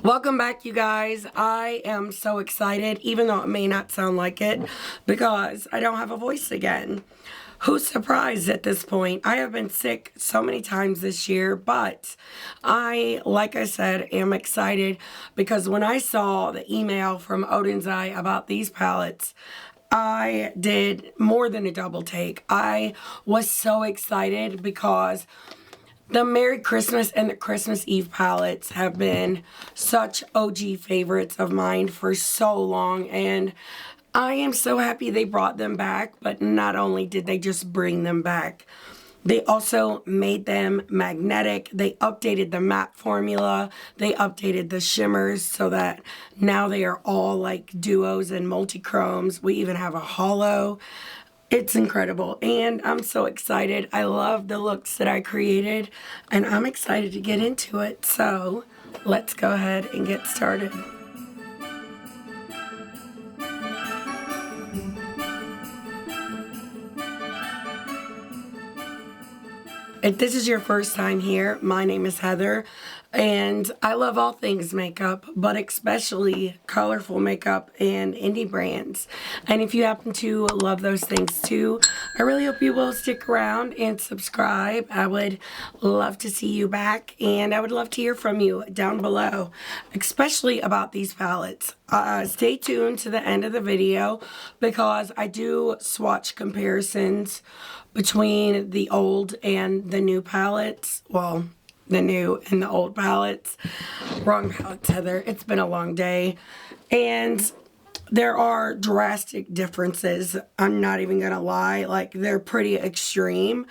Welcome back, you guys. I am so excited, even though it may not sound like it, because I don't have a voice again. Who's surprised at this point? I have been sick so many times this year, but like I said, am excited because when I saw the email from Odens about these palettes, I did more than a double take. I was so excited because the Merry Christmas and the Christmas Eve palettes have been such OG favorites of mine for so long, and I am so happy they brought them back. But not only did they just bring them back, they also made them magnetic. They updated the matte formula. They updated the shimmers so that now they are all like duos and multi-chromes. We even have a hollow. It's incredible, and I'm so excited. I love the looks that I created, and I'm excited to get into it. So let's go ahead and get started. If this is your first time here, my name is Heather, and I love all things makeup, but especially colorful makeup and indie brands. And if you happen to love those things too, I really hope you will stick around and subscribe. I would love to see you back, and I would love to hear from you down below, especially about these palettes. Stay tuned to the end of the video because I do swatch comparisons between the old and the new palettes. Well, the new and the old palettes. Wrong palettes, Heather. It's been a long day. And there are drastic differences. I'm not even gonna lie. Like, they're pretty extreme.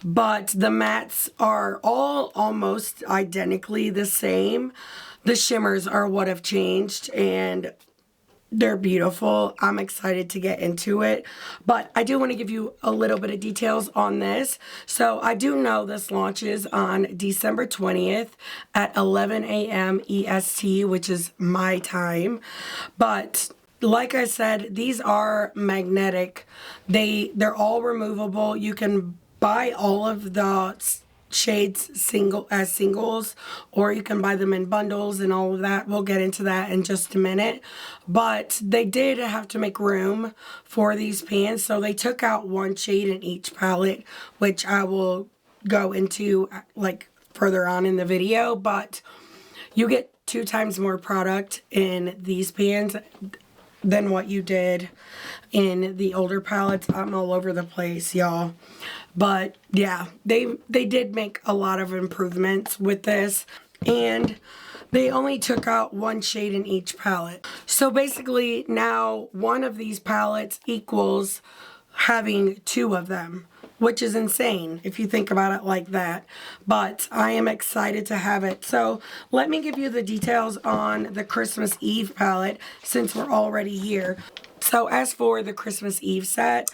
But the mattes are all almost identically the same. The shimmers are what have changed, and they're beautiful. I'm excited to get into it, but I do want to give you a little bit of details on this. So I do know this launches on December 20th at 11 a.m. EST, which is my time. But like I said, these are magnetic. They're all removable. You can buy all of the shades as singles, or you can buy them in bundles and all of that. We'll get into that in just a minute. But they did have to make room for these pans, so they took out one shade in each palette, which I will go into like further on in the video. But you get 2 times more product in these pans than what you did in the older palettes. I'm all over the place, y'all. But yeah, they did make a lot of improvements with this, and they only took out one shade in each palette. So basically now one of these palettes equals having 2 of them, which is insane if you think about it like that. But I am excited to have it. So let me give you the details on the Christmas Eve palette since we're already here. So as for the Christmas Eve set,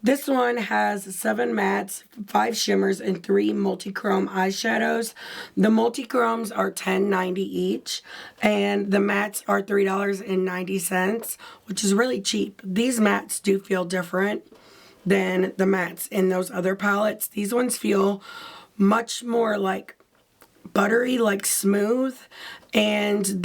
this one has 7 mattes, 5 shimmers, and 3 multi-chrome eyeshadows. The multi-chromes are $10.90 each, and the mattes are $3.90, which is really cheap. These mattes do feel different than the mattes in those other palettes. These ones feel much more like buttery, like smooth, and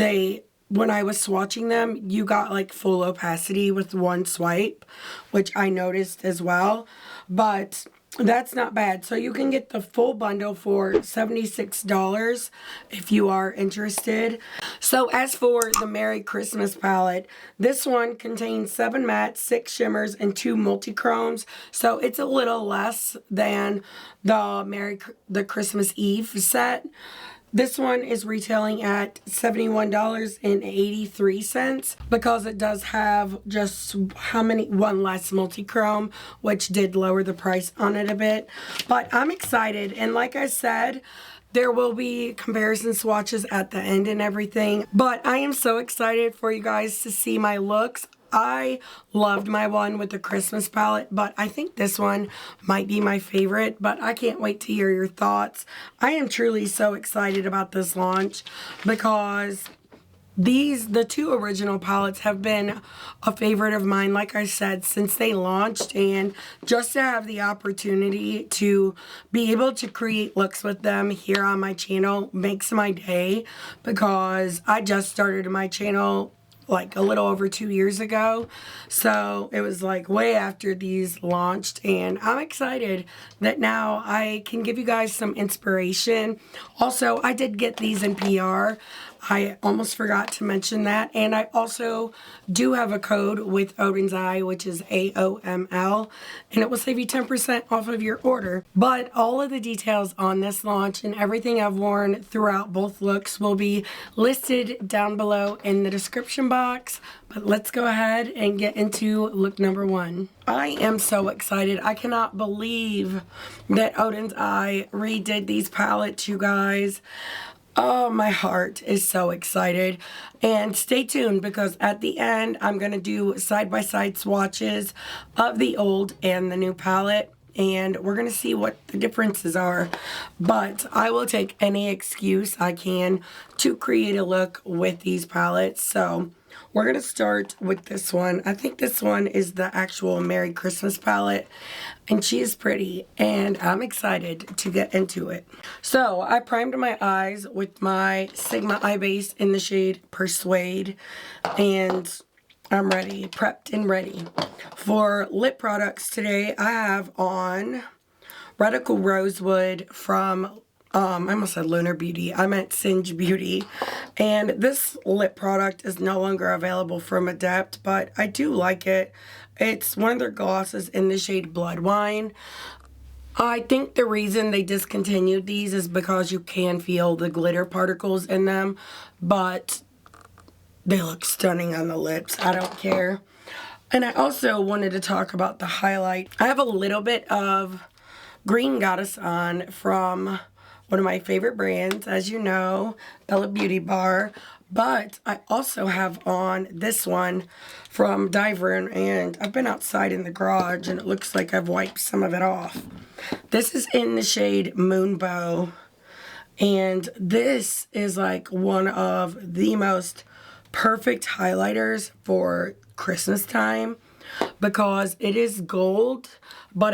when I was swatching them, you got like full opacity with one swipe, which I noticed as well. But that's not bad. So you can get the full bundle for $76 if you are interested. So as for the Merry Christmas palette, this one contains 7 mattes, 6 shimmers, and 2 multi-chromes. So it's a little less than the Christmas Eve set. This one is retailing at $71.83 because it does have just one less multi-chrome, which did lower the price on it a bit. But I'm excited, and like I said, there will be comparison swatches at the end and everything. But I am so excited for you guys to see my looks. I loved my one with the Christmas palette, but I think this one might be my favorite, but I can't wait to hear your thoughts. I am truly so excited about this launch because The two original palettes have been a favorite of mine, like I said, since they launched, and just to have the opportunity to be able to create looks with them here on my channel makes my day, because I just started my channel like a little over 2 years ago, so it was like way after these launched, and I'm excited that now I can give you guys some inspiration. Also, I did get these in PR. I almost forgot to mention that, and I also do have a code with Odens, which is AOML, and it will save you 10% off of your order. But all of the details on this launch and everything I've worn throughout both looks will be listed down below in the description box. But let's go ahead and get into look number 1. I am so excited. I cannot believe that Odens redid these palettes, you guys. Oh, my heart is so excited. And stay tuned, because at the end I'm going to do side-by-side swatches of the old and the new palette, and we're going to see what the differences are. But I will take any excuse I can to create a look with these palettes. So we're going to start with this one. I think this one is the actual Merry Christmas palette, and she is pretty, and I'm excited to get into it. So I primed my eyes with my Sigma Eye Base in the shade Persuade, and I'm ready, prepped and ready. For lip products today, I have on Radical Rosewood from I almost said Lunar Beauty. I meant Singe Beauty. And this lip product is no longer available from Adept, but I do like it. It's one of their glosses in the shade Blood Wine. I think the reason they discontinued these is because you can feel the glitter particles in them, but they look stunning on the lips. I don't care. And I also wanted to talk about the highlight. I have a little bit of Green Goddess on from one of my favorite brands, as you know, Bella Beauty Bar. But I also have on this one from DIEVERUNE, and I've been outside in the garage and it looks like I've wiped some of it off. This is in the shade Moonbow, and this is like one of the most perfect highlighters for Christmas time, because it is gold, but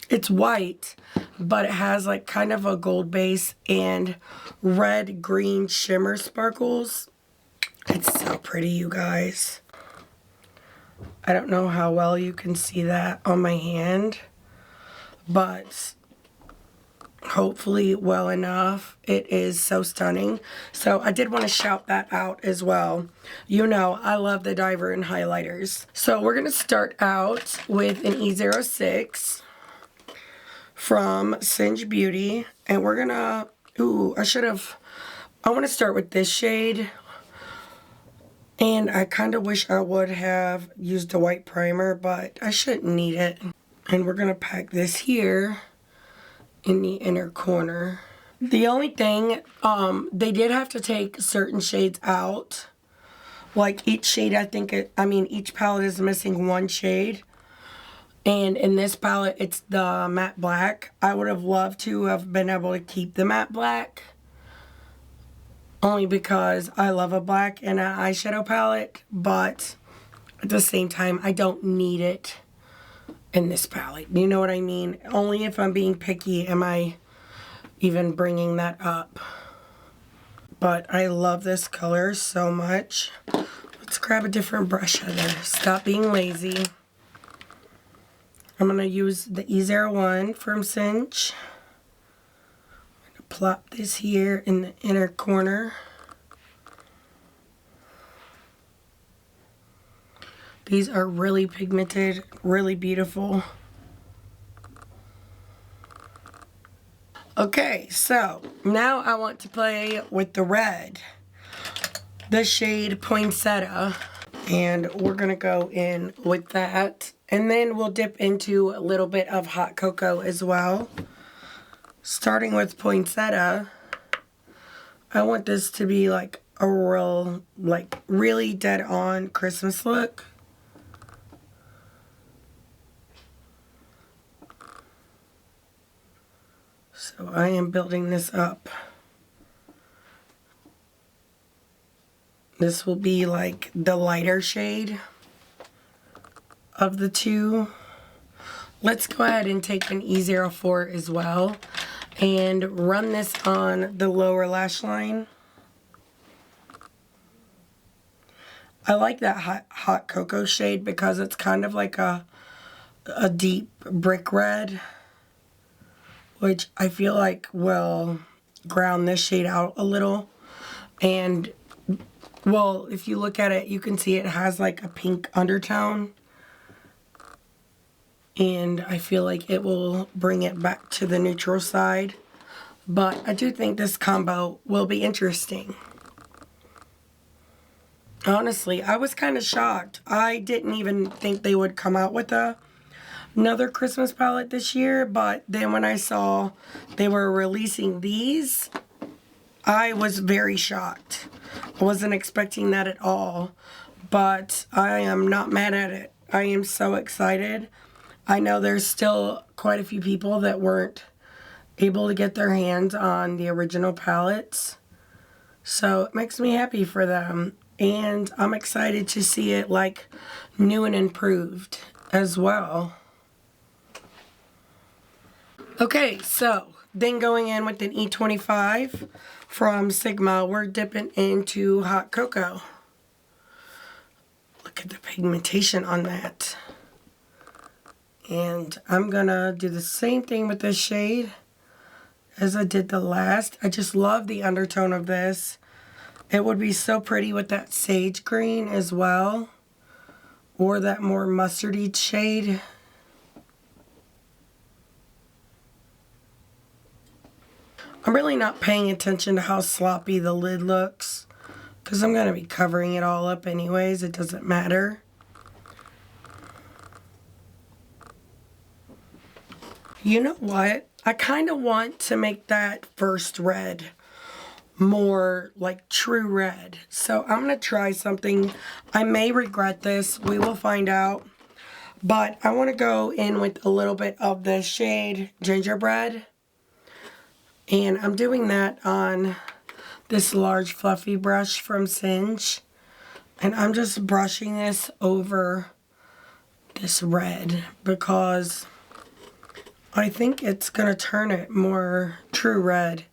it's white, but it has like kind of a gold base and red green shimmer sparkles. It's so pretty, you guys. I don't know how well you can see that on my hand, but hopefully well enough. It is so stunning. So I did want to shout that out as well. You know, I love the DIEVERUNE highlighters. So we're going to start out with an E06 from Singe Beauty, and we're gonna, I want to start with this shade, and I kind of wish I would have used a white primer, but I shouldn't need it. And we're gonna pack this here in the inner corner. The only thing, they did have to take certain shades out, like each shade, each palette is missing one shade. And in this palette, it's the matte black. I would have loved to have been able to keep the matte black, only because I love a black in an eyeshadow palette, but at the same time, I don't need it in this palette. You know what I mean? Only if I'm being picky am I even bringing that up. But I love this color so much. Let's grab a different brush, Heather. Stop being lazy. I'm going to use the E01 from Singe. I'm going to plop this here in the inner corner. These are really pigmented, really beautiful. Okay, so now I want to play with the red, the shade Poinsettia, and we're going to go in with that. And then we'll dip into a little bit of hot cocoa as well. Starting with Poinsettia, I want this to be like a real, like really dead on Christmas look. So I am building this up. This will be like the lighter shade of the two. Let's go ahead and take an E04 as well and run this on the lower lash line. I like that hot cocoa shade because it's kind of like a deep brick red, which I feel like will ground this shade out a little. And, well, if you look at it, you can see it has like a pink undertone. And I feel like it will bring it back to the neutral side. But I do think this combo will be interesting. Honestly, I was kind of shocked. I didn't even think they would come out with another Christmas palette this year, but then when I saw they were releasing these, I was very shocked. I wasn't expecting that at all, but I am not mad at it. I am so excited. I know there's still quite a few people that weren't able to get their hands on the original palettes, so it makes me happy for them. And I'm excited to see it like new and improved as well. Okay, so then going in with an E25 from Sigma, we're dipping into hot cocoa. Look at the pigmentation on that. And I'm gonna do the same thing with this shade as I did the last. I just love the undertone of this. It would be so pretty with that sage green as well, or that more mustardy shade. I'm really not paying attention to how sloppy the lid looks, because I'm going to be covering it all up anyways. It doesn't matter. You know what? I kind of want to make that first red more like true red. So I'm going to try something. I may regret this. We will find out. But I want to go in with a little bit of the shade Gingerbread. And I'm doing that on this large fluffy brush from Singe. And I'm just brushing this over this red because I think it's going to turn it more true red.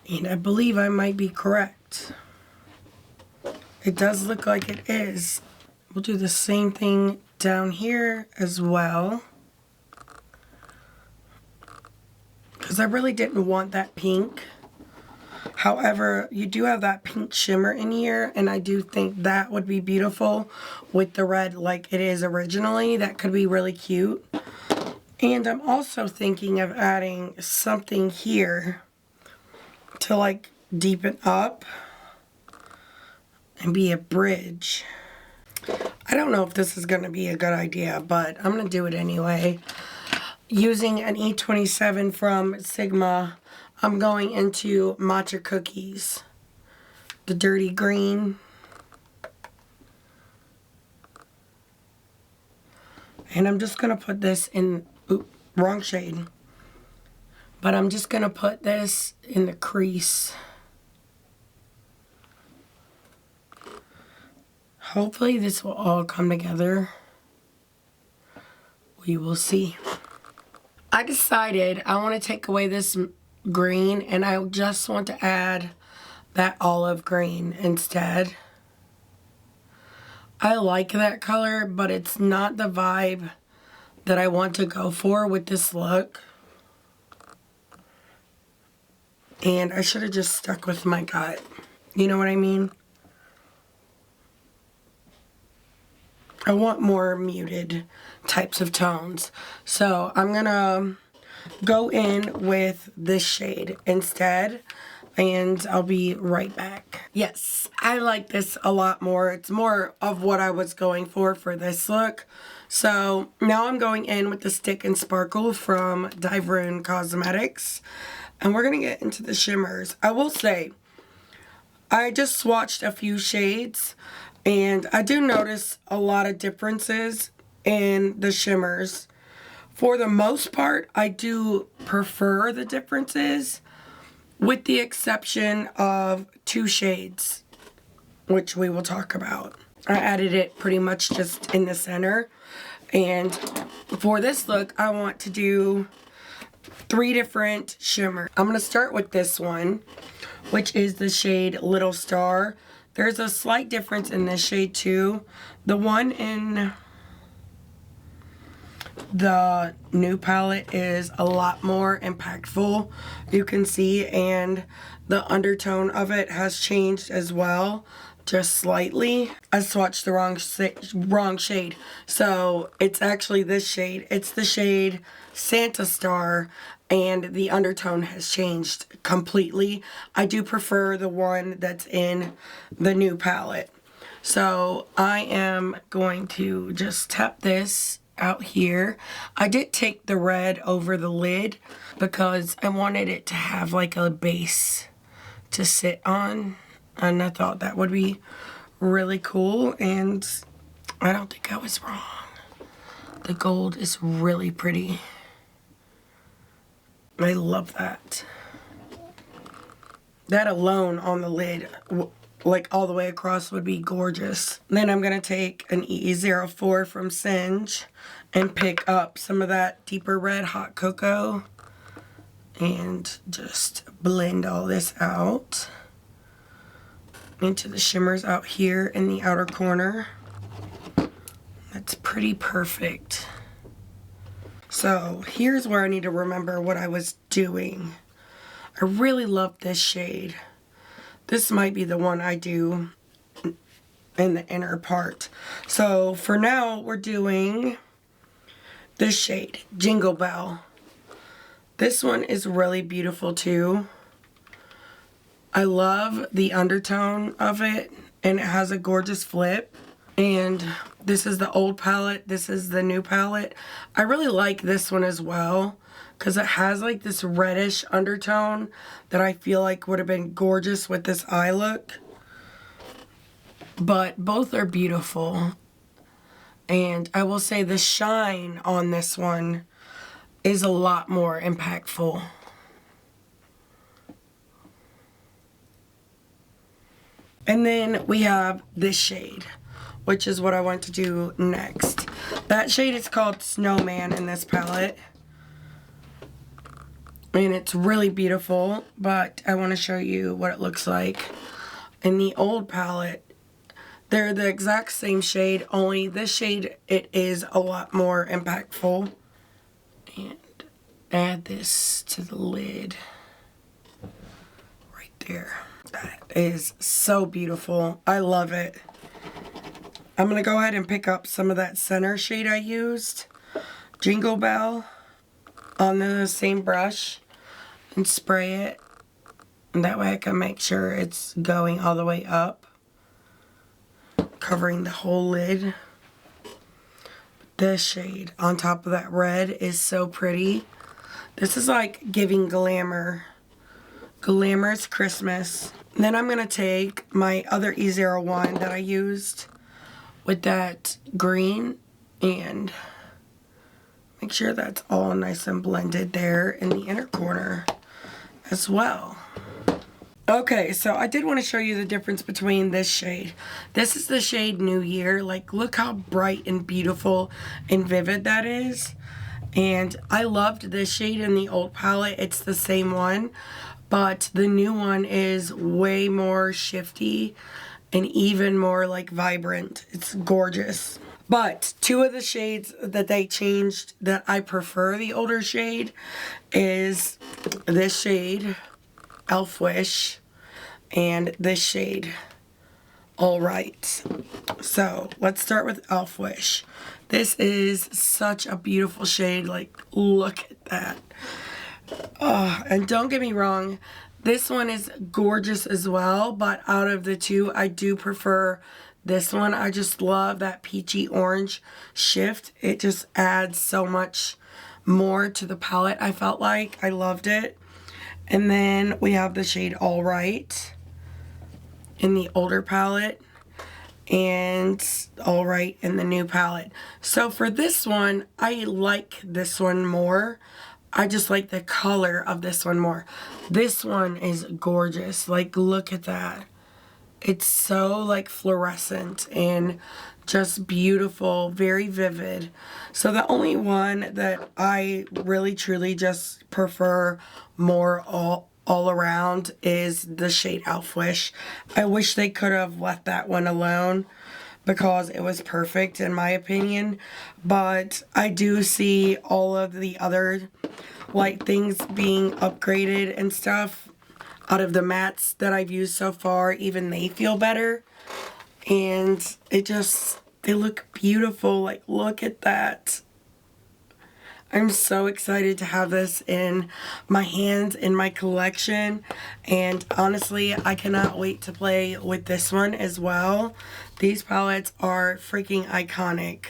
And I believe I might be correct. It does look like it is. We'll do the same thing down here as well, because I really didn't want that pink. However, you do have that pink shimmer in here, and I do think that would be beautiful with the red like it is originally. That could be really cute. And I'm also thinking of adding something here to like deepen up and be a bridge. I don't know if this is going to be a good idea, but I'm going to do it anyway. Using an E27 from Sigma, I'm going into Matcha Cookies, the dirty green. And I'm just going to put this in, oops, wrong shade. But I'm just going to put this in the crease. Hopefully this will all come together. We will see. I decided I want to take away this green and I just want to add that olive green instead. I like that color, but it's not the vibe that I want to go for with this look. And I should have just stuck with my gut. You know what I mean? I want more muted types of tones. So I'm going to go in with this shade instead. And I'll be right back. Yes, I like this a lot more. It's more of what I was going for this look. So now I'm going in with the Stick and Sparkle from DIEVERUNE Cosmetics. And we're going to get into the shimmers. I will say, I just swatched a few shades. And I do notice a lot of differences in the shimmers. For the most part, I do prefer the differences, with the exception of two shades. which we will talk about. I added it pretty much just in the center. And for this look, I want to do 3 different shimmer. I'm going to start with this one, which is the shade Little Star. There's a slight difference in this shade too. The one in the new palette is a lot more impactful, you can see, and the undertone of it has changed as well, just slightly. I swatched the wrong shade, so it's actually this shade. It's the shade Santa Star, and the undertone has changed completely. I do prefer the one that's in the new palette. So I am going to just tap this out here. I did take the red over the lid because I wanted it to have like a base to sit on, and I thought that would be really cool, and I don't think I was wrong. The gold is really pretty. I love that. That alone on the lid, like all the way across, would be gorgeous. Then I'm going to take an E04 from Singe and pick up some of that deeper red hot cocoa and just blend all this out into the shimmers out here in the outer corner. That's pretty perfect. So here's where I need to remember what I was doing. I really love this shade. This might be the one I do in the inner part. So for now, we're doing this shade, Jingle Bell. This one is really beautiful too. I love the undertone of it, and it has a gorgeous flip. And this is the old palette, this is the new palette. I really like this one as well because it has like this reddish undertone that I feel like would have been gorgeous with this eye look. But both are beautiful. And I will say the shine on this one is a lot more impactful. And then we have this shade, which is what I want to do next. That shade is called Snowman in this palette. And it's really beautiful, but I want to show you what it looks like in the old palette. They're the exact same shade, only this shade, it is a lot more impactful. And add this to the lid right there. That is so beautiful. I love it. I'm going to go ahead and pick up some of that center shade I used, Jingle Bell, on the same brush and spray it. And that way I can make sure it's going all the way up, covering the whole lid. This shade on top of that red is so pretty. This is like giving glamour. Glamorous Christmas. And then I'm going to take my other E01 that I used with that green and make sure that's all nice and blended there in the inner corner as well. Okay, so I did want to show you the difference between this shade. This is the shade New Year. Like, look how bright and beautiful and vivid that is. And I loved this shade in the old palette. It's the same one, but the new one is way more shifty and even more like vibrant. It's gorgeous. But 2 of the shades that they changed that I prefer the older shade is this shade, Elf Wish, and this shade, Alright. So let's start with Elf Wish. This is such a beautiful shade. Like, look at that. Oh, and don't get me wrong, this one is gorgeous as well, but out of the 2, I do prefer this one. I just love that peachy orange shift. It just adds so much more to the palette, I felt like. I loved it. And then we have the shade Alright in the older palette and Alright in the new palette. So for this one, I like this one more. I just like the color of this one more. This one is gorgeous. Like, look at that. It's so like fluorescent and just beautiful, very vivid. So the only one that I really truly just prefer more all around is the shade Elfish. I wish they could have left that one alone because it was perfect in my opinion, but I do see all of the other like things being upgraded and stuff out of the mattes that I've used so far. Even they feel better, and they look beautiful. Like, look at that. I'm so excited to have this in my hands, in my collection, and honestly, I cannot wait to play with this one as well. These palettes are freaking iconic,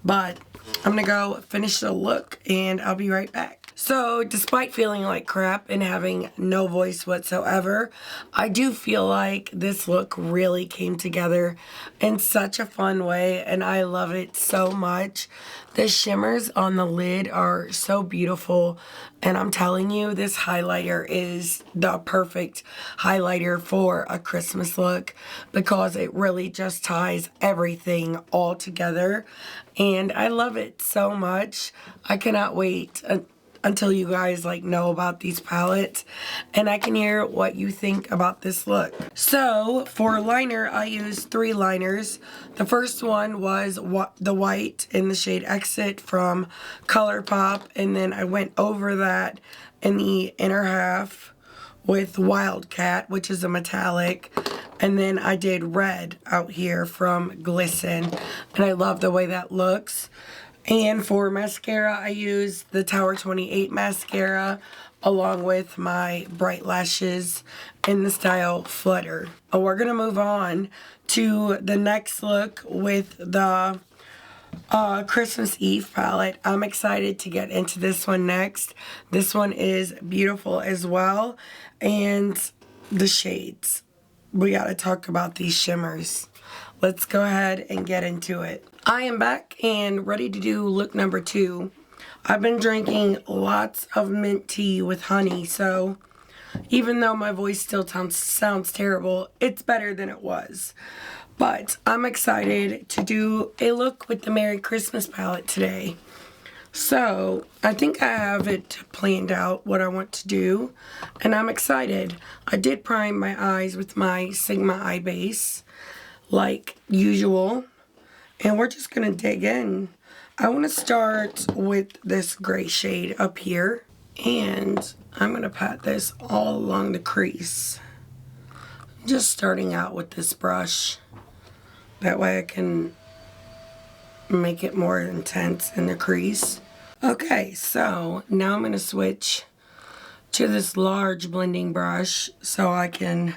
but I'm gonna go finish the look and I'll be right back. So, despite feeling like crap and having no voice whatsoever, I do feel like this look really came together in such a fun way, and I love it so much. The shimmers on the lid are so beautiful, and I'm telling you, this highlighter is the perfect highlighter for a Christmas look because it really just ties everything all together, and I love it so much. I cannot wait until you guys like know about these palettes and I can hear what you think about this look. So for liner, I used 3 liners. The first one was the white in the shade Exit from ColourPop, and then I went over that in the inner half with Wildcat, which is a metallic, and then I did red out here from Glisten, and I love the way that looks. And for mascara, I used the Tower 28 mascara along with my Bright Lashes in the style Flutter. We're going to move on to the next look with the Christmas Eve palette. I'm excited to get into this one next. This one is beautiful as well. And the shades. We got to talk about these shimmers. Let's go ahead and get into it. I am back and ready to do look number 2. I've been drinking lots of mint tea with honey, so even though my voice still sounds terrible, it's better than it was. But I'm excited to do a look with the Merry Christmas palette today. So I think I have it planned out what I want to do, and I'm excited. I did prime my eyes with my Sigma eye base like usual, and we're just gonna dig in. I want to start with this gray shade up here, and I'm gonna pat this all along the crease, just starting out with this brush. That way I can make it more intense in the crease. Okay, so now I'm gonna switch to this large blending brush so I can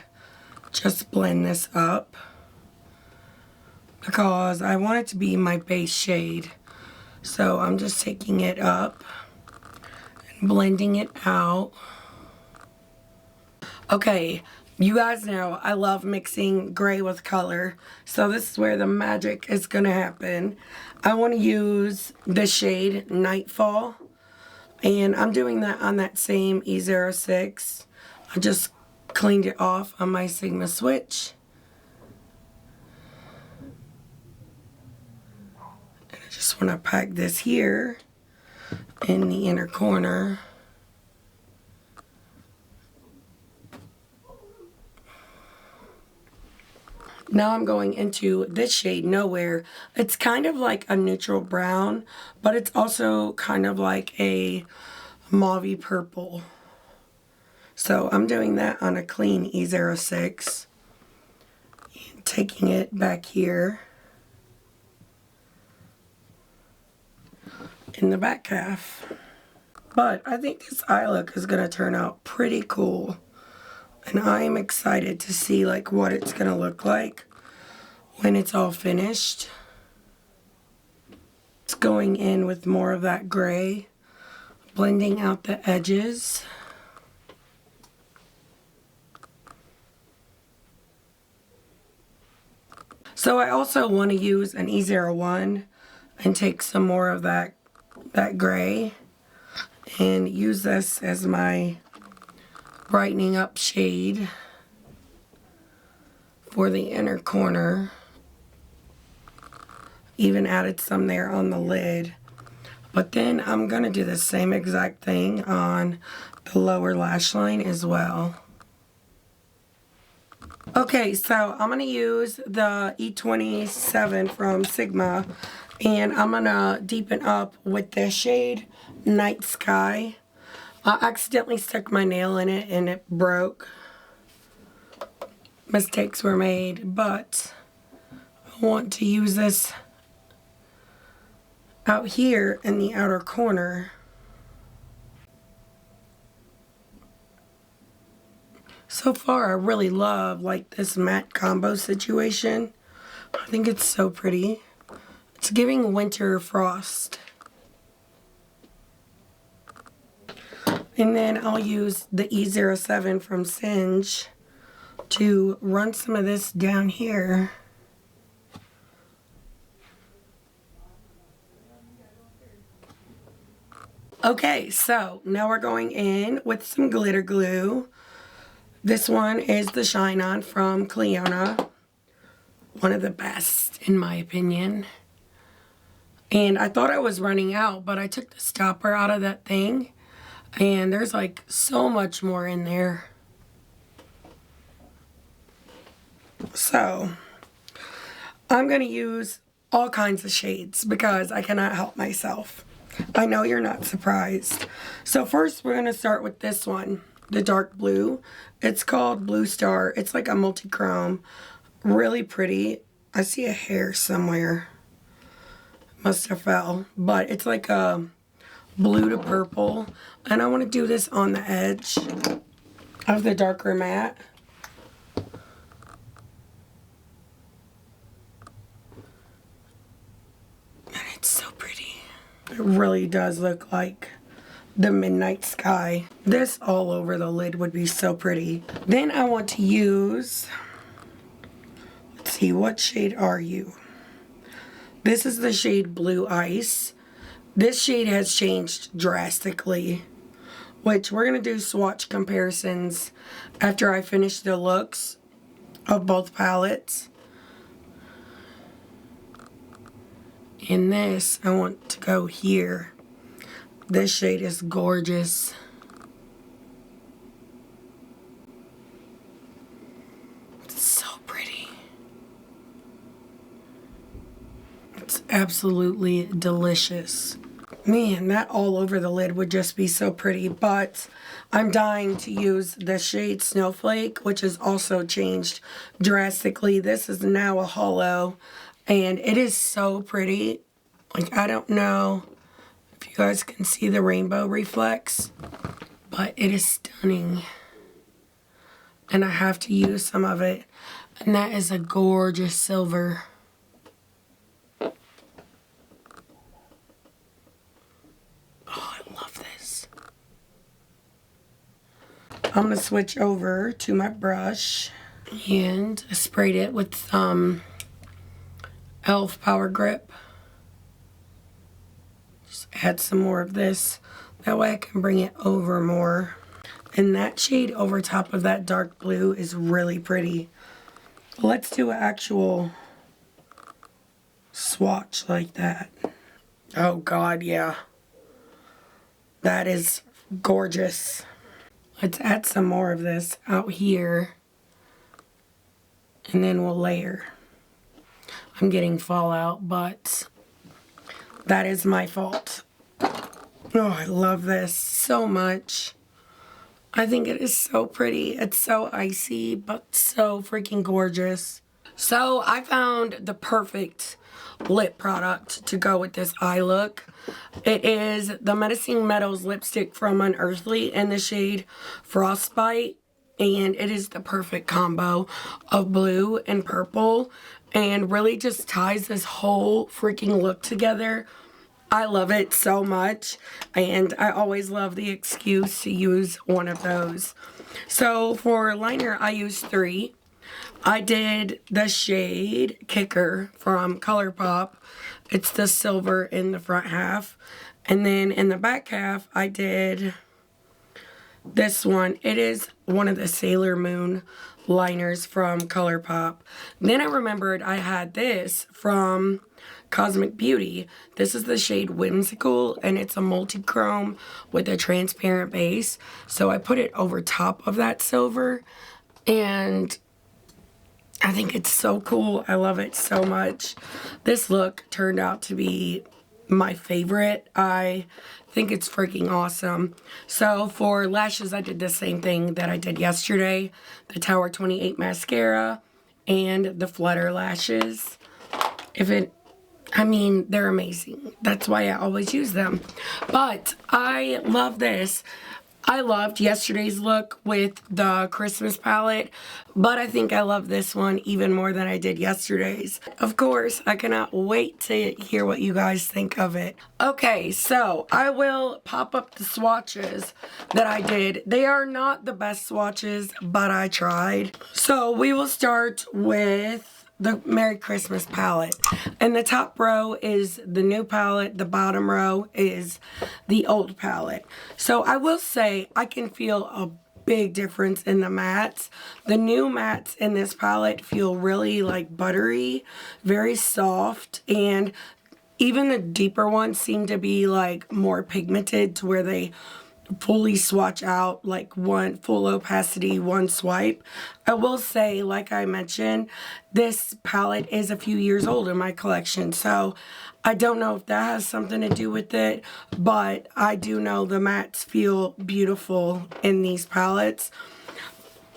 just blend this up, because I want it to be my base shade. So I'm just taking it up and blending it out. Okay, you guys know I love mixing gray with color, so this is where the magic is gonna happen. I want to use the shade Nightfall, and I'm doing that on that same E06. I just cleaned it off on my Sigma switch. Just want to pack this here in the inner corner. Now I'm going into this shade Nowhere. It's kind of like a neutral brown, but it's also kind of like a mauvey purple. So I'm doing that on a clean E06. And taking it back here in the back half. But I think this eye look is going to turn out pretty cool, and I am excited to see like what it's going to look like when it's all finished. It's going in with more of that gray, blending out the edges. So I also want to use an E01 and take some more of that gray and use this as my brightening up shade for the inner corner. Even added some there on the lid. But then I'm going to do the same exact thing on the lower lash line as well. Okay, so I'm going to use the E27 from Sigma, and I'm going to deepen up with the shade Night Sky. I accidentally stuck my nail in it and it broke. Mistakes were made, but I want to use this out here in the outer corner. So far, I really love like this matte combo situation. I think it's so pretty. It's giving winter frost. And then I'll use the E07 from Singe to run some of this down here. Okay, so now we're going in with some glitter glue. This one is the Shine On from Cleona. One of the best, in my opinion. And I thought I was running out, but I took the stopper out of that thing. And there's like so much more in there. So, I'm going to use all kinds of shades because I cannot help myself. I know you're not surprised. So first we're going to start with this one. The dark blue. It's called Blue Star. It's like a multi-chrome. Really pretty. I see a hair somewhere. Must have fell. But it's like a blue to purple. And I want to do this on the edge of the darker matte. And it's so pretty. It really does look like the midnight sky. This all over the lid would be so pretty. Then I want to use, let's see, what shade are you? This is the shade Blue Ice. This shade has changed drastically, which we're going to do swatch comparisons after I finish the looks of both palettes. In this, I want to go here. This shade is gorgeous. It's so pretty. It's absolutely delicious. Man, that all over the lid would just be so pretty, but I'm dying to use the shade Snowflake, which has also changed drastically. This is now a hollow, and it is so pretty. Like, I don't know if you guys can see the rainbow reflex, but it is stunning. And I have to use some of it. And that is a gorgeous silver. Oh, I love this. I'm going to switch over to my brush. And I sprayed it with some e.l.f. Power Grip. Add some more of this. That way I can bring it over more. And that shade over top of that dark blue is really pretty. Let's do an actual swatch like that. Oh God, yeah. That is gorgeous. Let's add some more of this out here. And then we'll layer. I'm getting fallout, but that is my fault. Oh, I love this so much. I think it is so pretty. It's so icy, but so freaking gorgeous. So I found the perfect lip product to go with this eye look. It is the Menacing Meadows lipstick from Unearthly in the shade Frostbite. And it is the perfect combo of blue and purple. And really just ties this whole freaking look together. I love it so much, and I always love the excuse to use one of those. So for liner, I used 3. I did the shade Kicker from ColourPop. It's the silver in the front half. And then in the back half, I did this one. It is one of the Sailor Moon liners from ColourPop. Then I remembered I had this from Cosmic Beauty. This is the shade Whimsical, and it's a multi-chrome with a transparent base. So I put it over top of that silver, and I think it's so cool. I love it so much. This look turned out to be my favorite. I think it's freaking awesome. So for lashes, I did the same thing that I did yesterday. The Tower 28 mascara and the Flutter lashes. I mean, they're amazing. That's why I always use them. But I love this. I loved yesterday's look with the Christmas palette, but I think I love this one even more than I did yesterday's. Of course, I cannot wait to hear what you guys think of it. Okay, so I will pop up the swatches that I did. They are not the best swatches, but I tried. So we will start with the Merry Christmas palette. And the top row is the new palette. The bottom row is the old palette. So I will say I can feel a big difference in the mattes. The new mattes in this palette feel really like buttery, very soft, and even the deeper ones seem to be like more pigmented to where they fully swatch out, like one full opacity, one swipe. I will say, like I mentioned, this palette is a few years old in my collection, so I don't know if that has something to do with it, but I do know the mattes feel beautiful in these palettes.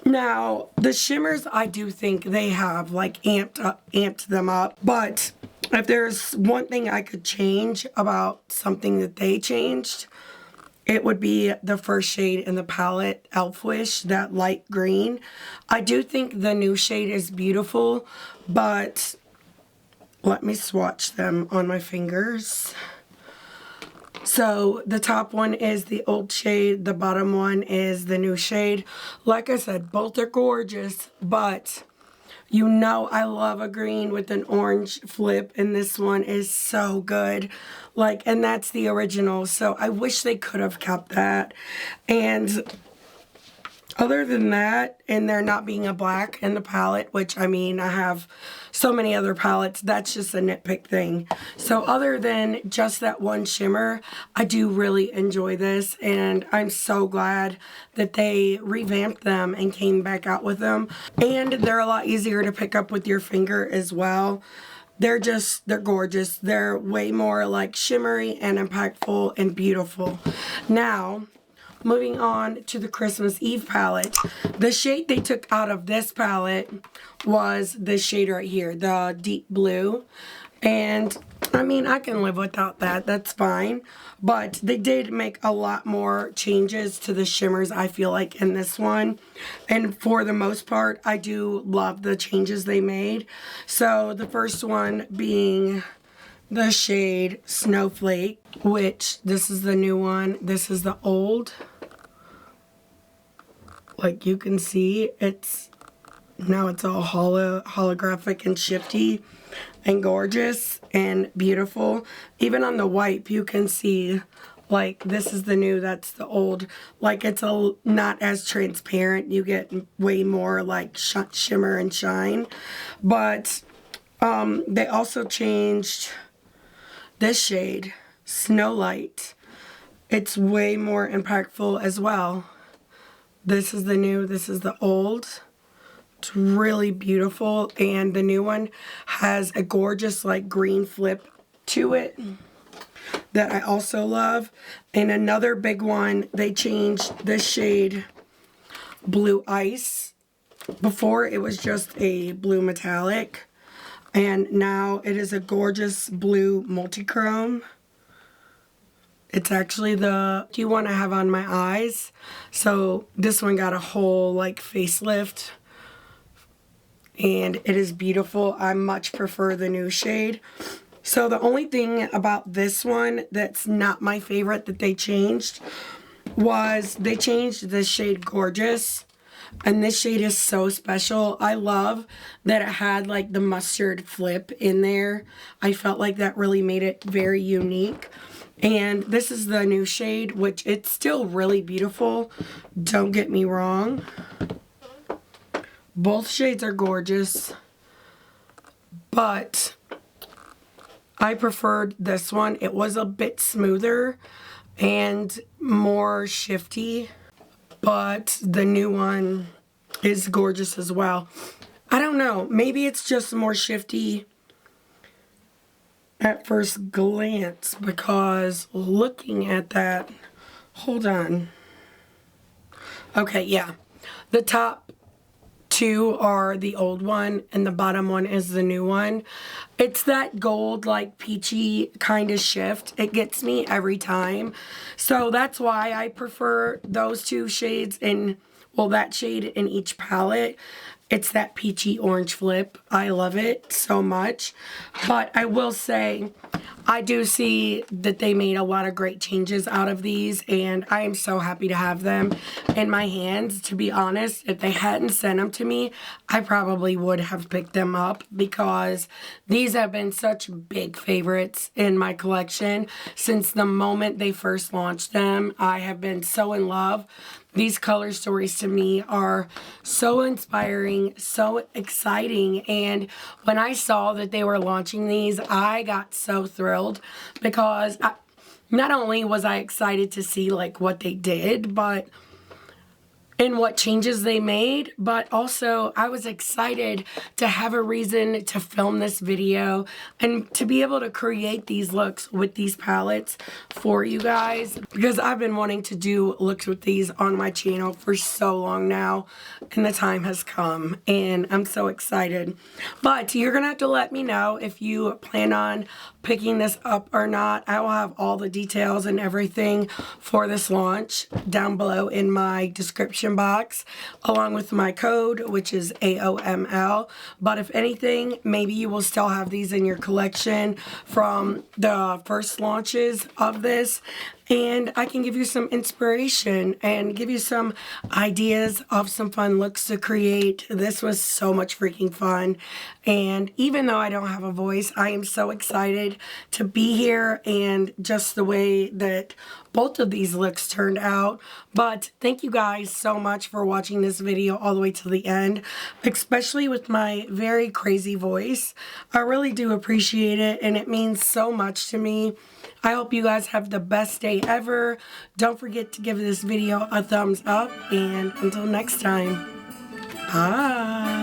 Now, the shimmers, I do think they have like amped them up, but if there's one thing I could change about something that they changed, it would be the first shade in the palette, Elfwish, that light green. I do think the new shade is beautiful, but let me swatch them on my fingers. So the top one is the old shade, the bottom one is the new shade. Like I said, both are gorgeous, but you know I love a green with an orange flip, and this one is so good. Like, and that's the original, so I wish they could have kept that. And other than that, and there not being a black in the palette, which, I mean, I have so many other palettes, that's just a nitpick thing. So other than just that one shimmer, I do really enjoy this, and I'm so glad that they revamped them and came back out with them. And they're a lot easier to pick up with your finger as well. They're gorgeous. They're way more like shimmery and impactful and beautiful. Now, moving on to the Christmas Eve palette. The shade they took out of this palette was this shade right here, the deep blue. And I mean, I can live without that. That's fine. But they did make a lot more changes to the shimmers, I feel like, in this one. And for the most part, I do love the changes they made. So the first one being the shade Snowflake, which this is the new one. This is the old. Like you can see, now it's all holographic and shifty and gorgeous and beautiful. Even on the wipe, you can see, like, this is the new, that's the old. Like, it's not as transparent. You get way more, like, shimmer and shine. But they also changed this shade, Snowlight. It's way more impactful as well. This is the new, this is the old. It's really beautiful, and the new one has a gorgeous like green flip to it that I also love. And another big one, they changed this shade Blue Ice. Before it was just a blue metallic, and now it is a gorgeous blue multichrome. It's actually the one I have on my eyes. So this one got a whole like facelift, and it is beautiful. I much prefer the new shade. So the only thing about this one that's not my favorite that they changed was they changed the shade Gorgeous. And this shade is so special. I love that it had like the mustard flip in there. I felt like that really made it very unique. And this is the new shade, which it's still really beautiful. Don't get me wrong. Both shades are gorgeous, but I preferred this one. It was a bit smoother and more shifty, but the new one is gorgeous as well. I don't know, maybe it's just more shifty at first glance, because looking at that, hold on. Okay, yeah, the top two are the old one and the bottom one is the new one. It's that gold, like peachy kind of shift. It gets me every time. So that's why I prefer those two shades in, well, that shade in each palette. It's that peachy orange flip. I love it so much. But I will say, I do see that they made a lot of great changes out of these, and I am so happy to have them in my hands. To be honest, if they hadn't sent them to me, I probably would have picked them up, because these have been such big favorites in my collection since the moment they first launched them. I have been so in love. These color stories to me are so inspiring, so exciting, and when I saw that they were launching these, I got so thrilled, because not only was I excited to see like what they did, but and what changes they made, but also I was excited to have a reason to film this video and to be able to create these looks with these palettes for you guys, because I've been wanting to do looks with these on my channel for so long now, and the time has come, and I'm so excited. But you're gonna have to let me know if you plan on picking this up or not. I will have all the details and everything for this launch down below in my description box, along with my code, which is AOML. But if anything, maybe you will still have these in your collection from the first launches of this, and I can give you some inspiration and give you some ideas of some fun looks to create. This was so much freaking fun, and even though I don't have a voice, I am so excited to be here and just the way that both of these looks turned out. But thank you guys so much for watching this video all the way to the end, especially with my very crazy voice. I really do appreciate it, and it means so much to me. I hope you guys have the best day ever. Don't forget to give this video a thumbs up, and until next time, bye.